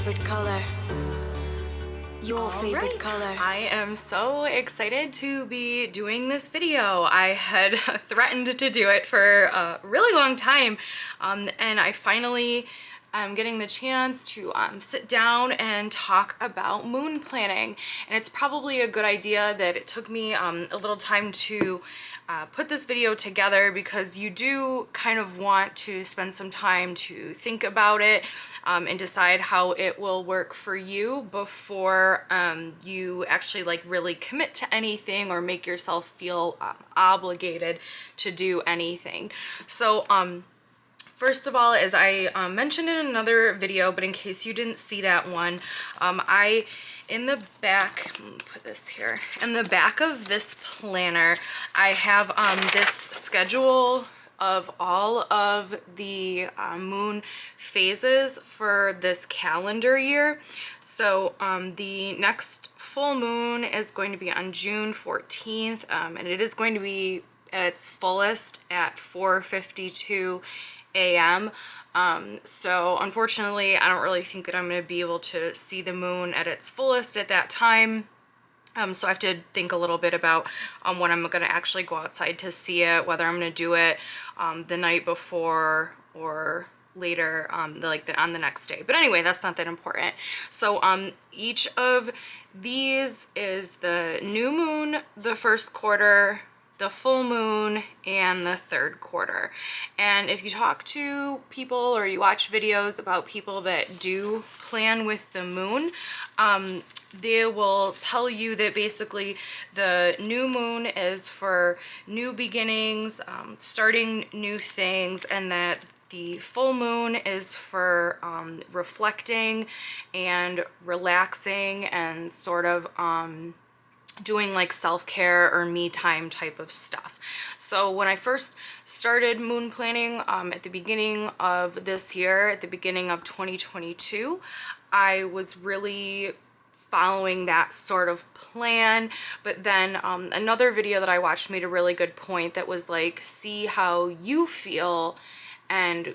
favorite color. Your favorite color. I am so excited to be doing this video. I had threatened to do it for a really long time, and I finally am getting the chance to sit down and talk about moon planning. And it's probably a good idea that it took me a little time to put this video together, because you do kind of want to spend some time to think about it and decide how it will work for you before you actually like really commit to anything or make yourself feel obligated to do anything. So first of all, as I mentioned in another video, but in case you didn't see that one, in the back, let me put this here, in the back of this planner, I have this schedule of all of the moon phases for this calendar year. So the next full moon is going to be on June 14th, and it is going to be at its fullest at 4:52 a.m. So unfortunately, I don't really think that I'm going to be able to see the moon at its fullest at that time. So I have to think a little bit about when I'm going to actually go outside to see it, whether I'm going to do it the night before or later, on the next day. But anyway, that's not that important. So each of these is the new moon, the first quarter, the full moon, and the third quarter. And if you talk to people or you watch videos about people that do plan with the moon, they will tell you that basically the new moon is for new beginnings, starting new things, and that the full moon is for reflecting and relaxing and sort of doing like self-care or me time type of stuff. So when I first started moon planning at the beginning of this year, at the beginning of 2022, I was really following that sort of plan. But then another video that I watched made a really good point that was like, see how you feel and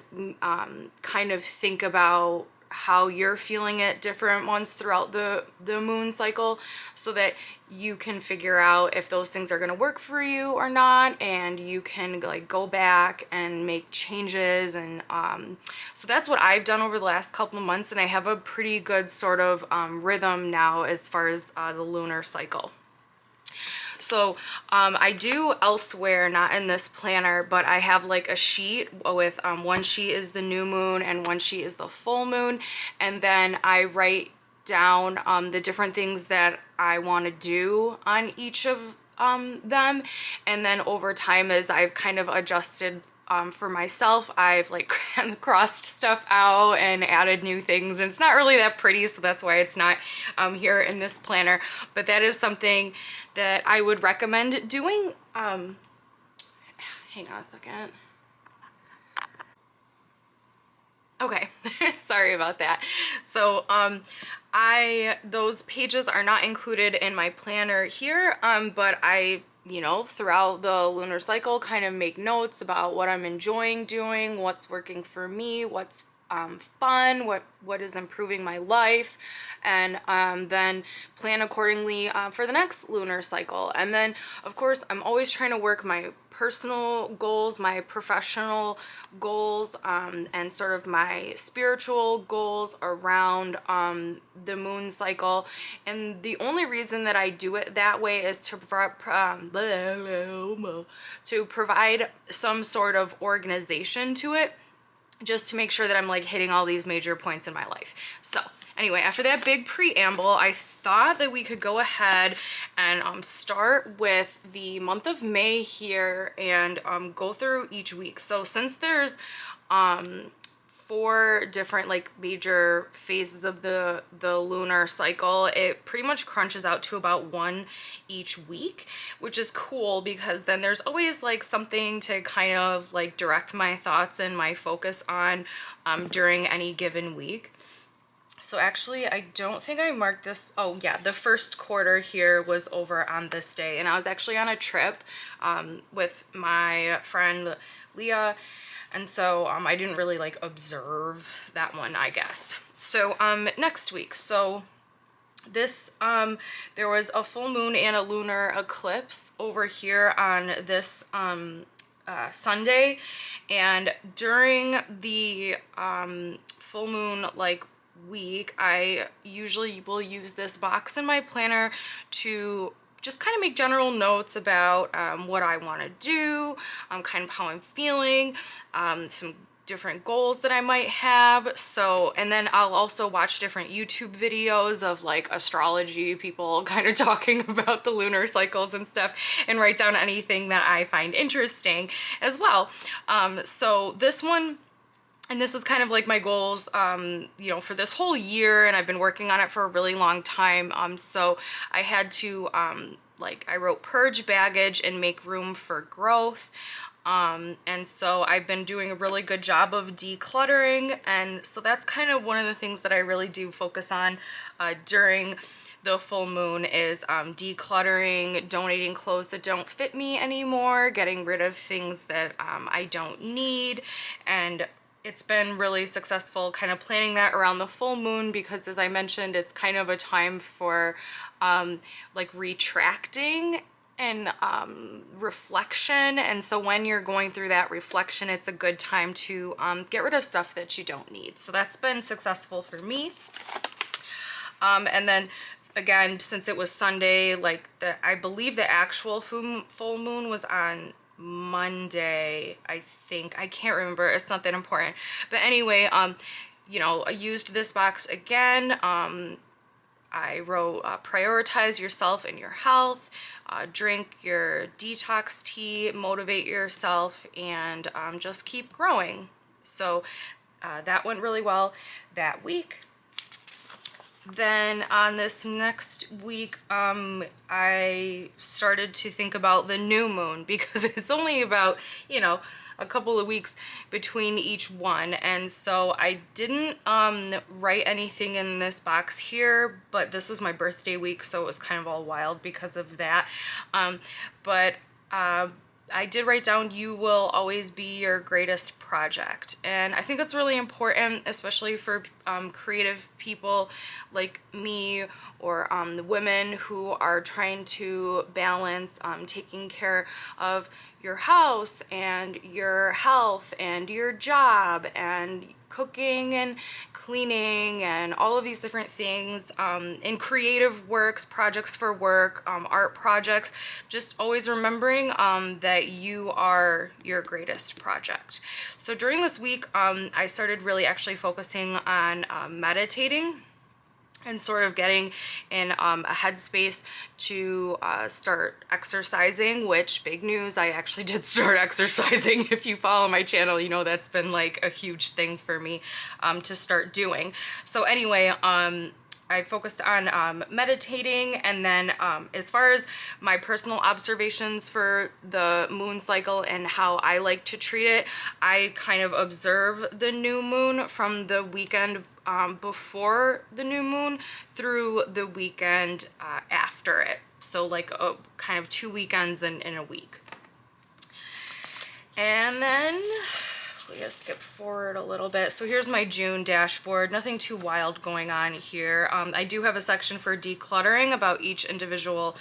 kind of think about how you're feeling at different ones throughout the moon cycle, so that you can figure out if those things are going to work for you or not, and you can like go back and make changes. And so that's what I've done over the last couple of months, and I have a pretty good sort of rhythm now as far as the lunar cycle. So I do elsewhere, not in this planner, but I have like a sheet with one sheet is the new moon and one sheet is the full moon, and then I write down the different things that I want to do on each of them. And then over time, as I've kind of adjusted for myself, I've like crossed stuff out and added new things, and it's not really that pretty, so that's why it's not here in this planner. But that is something that I would recommend doing. Hang on a second. Okay, sorry about that. So those pages are not included in my planner here, but I, you know, throughout the lunar cycle kind of make notes about what I'm enjoying doing, what's working for me, what's fun, what is improving my life, and then plan accordingly for the next lunar cycle. And then of course I'm always trying to work my personal goals, my professional goals, and sort of my spiritual goals around the moon cycle. And the only reason that I do it that way is to provide some sort of organization to it, just to make sure that I'm like hitting all these major points in my life. So anyway, after that big preamble, I thought that we could go ahead and start with the month of May here and go through each week. So since there's 4 different like major phases of the lunar cycle, it pretty much crunches out to about 1 each week, which is cool, because then there's always like something to kind of like direct my thoughts and my focus on during any given week. So actually, I don't think I marked this. Oh yeah, the first quarter here was over on this day, and I was actually on a trip with my friend Leah, And so I didn't really like observe that one, I guess. So next week, so this there was a full moon and a lunar eclipse over here on this Sunday, and during the full moon like week, I usually will use this box in my planner to just kind of make general notes about what I want to do, kind of how I'm feeling, some different goals that I might have. So, and then I'll also watch different YouTube videos of like astrology people kind of talking about the lunar cycles and stuff, and write down anything that I find interesting as well. So this one, and this is kind of like my goals, you know, for this whole year, and I've been working on it for a really long time. So I had to, like, I wrote purge baggage and make room for growth. And so I've been doing a really good job of decluttering. And so that's kind of one of the things that I really do focus on, during the full moon is decluttering, donating clothes that don't fit me anymore, getting rid of things that I don't need. And it's been really successful kind of planning that around the full moon, because as I mentioned, it's kind of a time for like retracting and reflection. And so when you're going through that reflection, it's a good time to get rid of stuff that you don't need. So that's been successful for me. And then again, since it was Sunday, like I believe the actual full moon was on Monday, I think. I can't remember. It's not that important. But anyway, you know, I used this box again. I wrote, prioritize yourself and your health, drink your detox tea, motivate yourself, and just keep growing. So that went really well that week. Then on this next week, I started to think about the new moon, because it's only about, you know, a couple of weeks between each one. And so I didn't write anything in this box here, but this was my birthday week, so it was kind of all wild because of that. I did write down, you will always be your greatest project. And I think that's really important, especially for creative people like me, or the women who are trying to balance taking care of your house and your health and your job and cooking and cleaning and all of these different things, in creative works, projects for work, art projects. Just always remembering that you are your greatest project. So during this week, I started really actually focusing on meditating and sort of getting in a headspace to start exercising, which, big news, I actually did start exercising. If you follow my channel, you know that's been like a huge thing for me to start doing. So anyway, I focused on meditating, and then as far as my personal observations for the moon cycle and how I like to treat it, I kind of observe the new moon from the weekend before the new moon through the weekend after it. So like kind of 2 weekends in a week. And then we gotta skip forward a little bit. So here's my June dashboard. Nothing too wild going on here. I do have a section for decluttering about each individual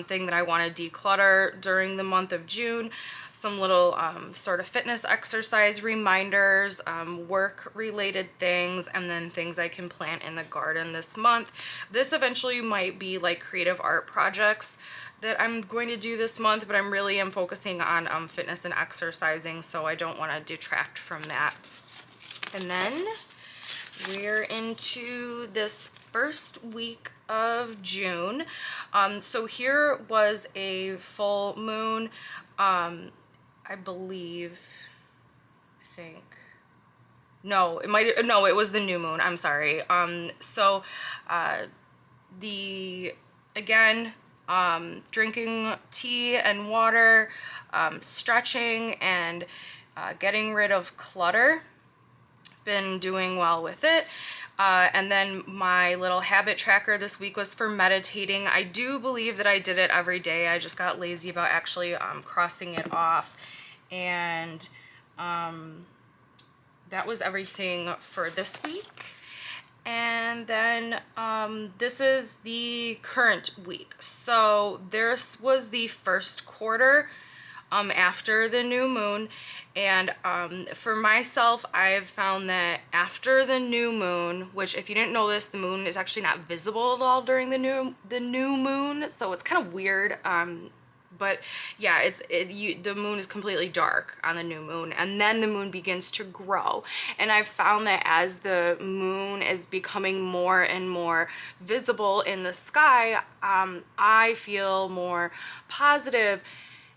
thing that I want to declutter during the month of June. Some little sort of fitness exercise reminders, work related things, and then things I can plant in the garden this month. This eventually might be like creative art projects that I'm going to do this month, but I'm really focusing on fitness and exercising, so I don't want to detract from that. And then we're into this first week of June. So here was a full moon, I believe, no, it was the new moon, I'm sorry. Drinking tea and water, stretching, and getting rid of clutter. Been doing well with it. And then my little habit tracker this week was for meditating. I do believe that I did it every day. I just got lazy about actually crossing it off. And that was everything for this week. And then this is the current week. So this was the first quarter after the new moon, and for myself, I've found that after the new moon, which if you didn't know this, the moon is actually not visible at all during the new moon, so it's kind of weird. But yeah, the moon is completely dark on the new moon, and then the moon begins to grow. And I've found that as the moon is becoming more and more visible in the sky, I feel more positive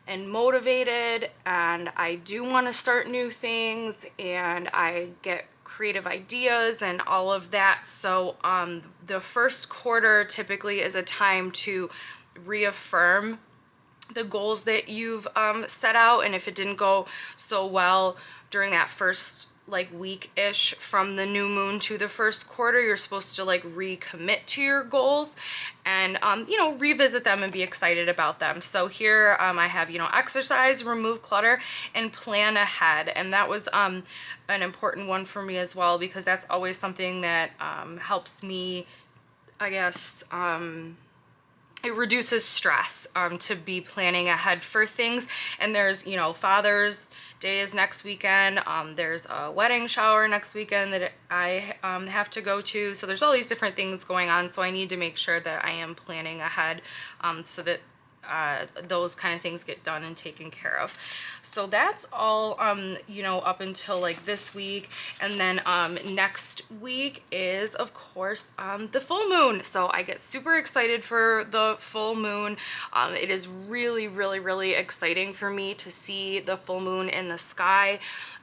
and motivated, and I do want to start new things, and I get creative ideas and all of that. So the first quarter typically is a time to reaffirm the goals that you've set out, and if it didn't go so well during that first like week-ish from the new moon to the first quarter, you're supposed to like recommit to your goals and you know, revisit them and be excited about them. So here I have, you know, exercise, remove clutter, and plan ahead. And that was an important one for me as well, because that's always something that helps me, I guess, it reduces stress to be planning ahead for things. And there's, you know, Father's Day is next weekend. There's a wedding shower next weekend that I have to go to. So there's all these different things going on. So I need to make sure that I am planning ahead so that those kind of things get done and taken care of. So that's all, you know, up until like this week. And then next week is, of course, the full moon. So I get super excited for the full moon. It is really, really, really exciting for me to see the full moon in the sky.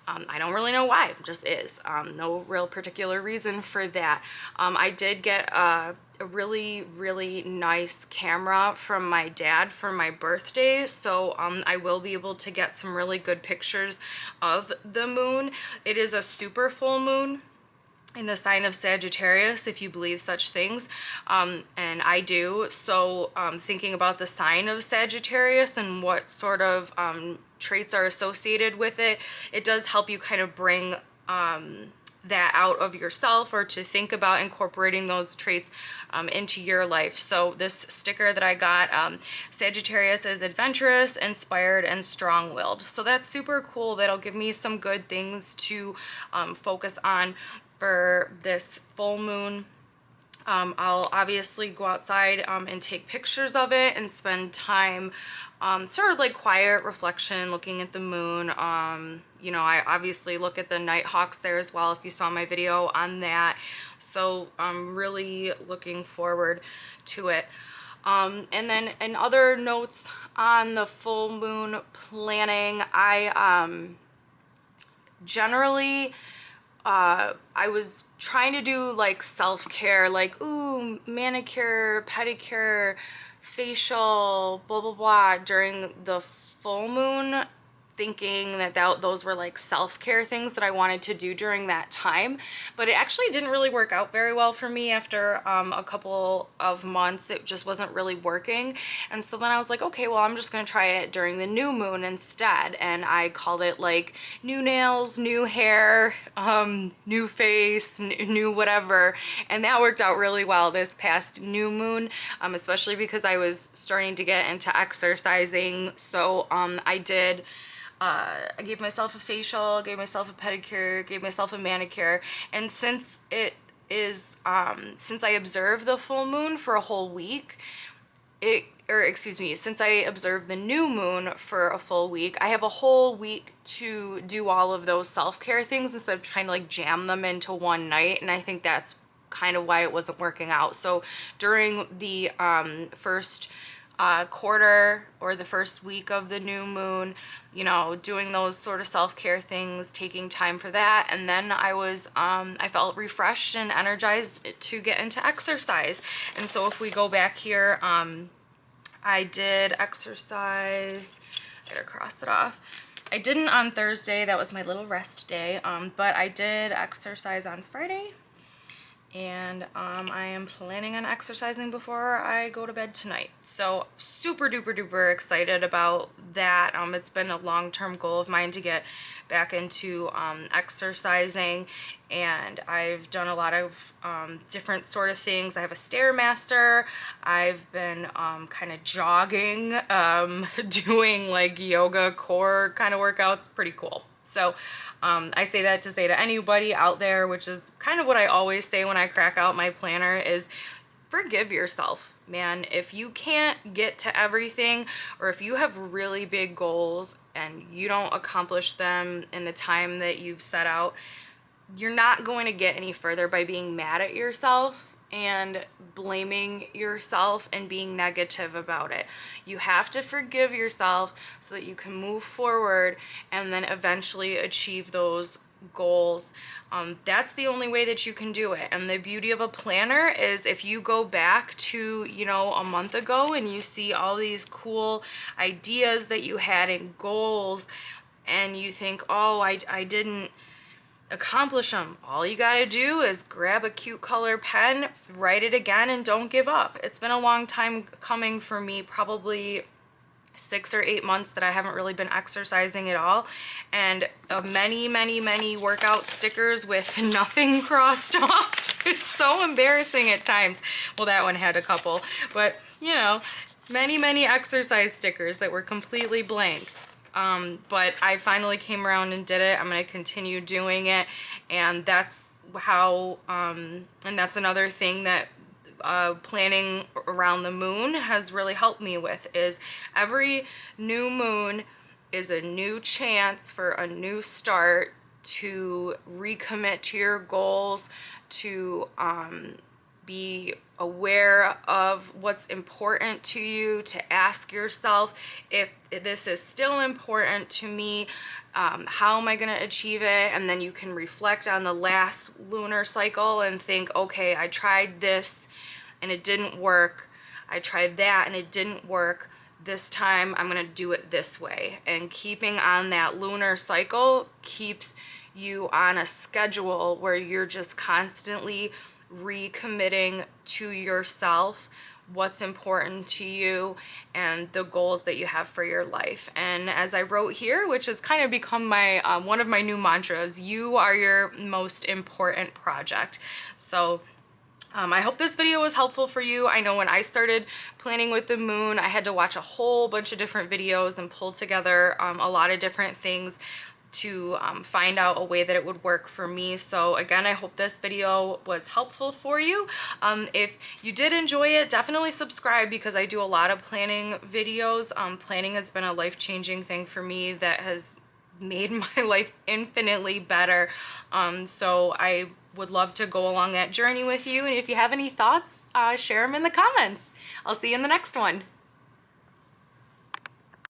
I don't really know why, it just is. No real particular reason for that. I did get a really, really nice camera from my dad for my birthday, so I will be able to get some really good pictures of the moon. It is a super full moon in the sign of Sagittarius, if you believe such things, and I do. So thinking about the sign of Sagittarius and what sort of traits are associated with it, it does help you kind of bring that out of yourself, or to think about incorporating those traits into your life. So this sticker that I got, Sagittarius is adventurous, inspired, and strong-willed. So that's super cool. That'll give me some good things to focus on for this full moon. I'll obviously go outside and take pictures of it and spend time sort of like quiet reflection, looking at the moon. You know, I obviously look at the night hawks there as well, if you saw my video on that. So I'm really looking forward to it. And then in other notes on the full moon planning, I generally I was trying to do like self-care, like, ooh, manicure, pedicure, facial, blah, blah, blah, during the full moon, thinking that those were like self-care things that I wanted to do during that time. But it actually didn't really work out very well for me after a couple of months. It just wasn't really working. And so then I was like, okay, well, I'm just gonna try it during the new moon instead. And I called it like new nails, new hair, new face, new whatever. And that worked out really well this past new moon, especially because I was starting to get into exercising. So I gave myself a facial, gave myself a pedicure, gave myself a manicure, and since it is, since I observed the full moon for a whole week, since I observed the new moon for a full week, I have a whole week to do all of those self-care things instead of trying to like jam them into one night, and I think that's kind of why it wasn't working out. So during the first quarter, or the first week of the new moon, you know, doing those sort of self-care things, taking time for that, and then I felt refreshed and energized to get into exercise. And so if we go back here, I did exercise, I gotta cross it off. I didn't on Thursday, that was my little rest day, but I did exercise on Friday, and I am planning on exercising before I go to bed tonight. So super duper duper excited about that. It's been a long-term goal of mine to get back into exercising, and I've done a lot of different sort of things. I have a Stairmaster. I've been kind of jogging, doing like yoga core kind of workouts. Pretty cool. So I say that to say to anybody out there, which is kind of what I always say when I crack out my planner, is forgive yourself, man. If you can't get to everything, or if you have really big goals and you don't accomplish them in the time that you've set out, you're not going to get any further by being mad at yourself and blaming yourself and being negative about it. You have to forgive yourself so that you can move forward and then eventually achieve those goals. That's the only way that you can do it. And the beauty of a planner is if you go back to, you know, a month ago and you see all these cool ideas that you had and goals, and you think, oh, I didn't accomplish them. All you gotta do is grab a cute color pen, write it again, and don't give up. It's been a long time coming for me, probably 6 or 8 months that I haven't really been exercising at all, and many workout stickers with nothing crossed off. It's so embarrassing at times. Well, that one had a couple, but you know, many exercise stickers that were completely blank. But I finally came around and did it. I'm going to continue doing it, and that's how, and that's another thing that planning around the moon has really helped me with, is every new moon is a new chance for a new start, to recommit to your goals, to be aware of what's important to you, to ask yourself, if this is still important to me, how am I going to achieve it? And then you can reflect on the last lunar cycle and think, okay, I tried this and it didn't work. I tried that and it didn't work. This time I'm going to do it this way. And keeping on that lunar cycle keeps you on a schedule where you're just constantly recommitting to yourself what's important to you and the goals that you have for your life. And as I wrote here, which has kind of become my one of my new mantras, you are your most important project. So I hope this video was helpful for you. I know when I started planning with the moon, I had to watch a whole bunch of different videos and pull together a lot of different things to find out a way that it would work for me. So again, I hope this video was helpful for you. If you did enjoy it, definitely subscribe, because I do a lot of planning videos. Planning has been a life-changing thing for me that has made my life infinitely better. So I would love to go along that journey with you. And if you have any thoughts, share them in the comments. I'll see you in the next one.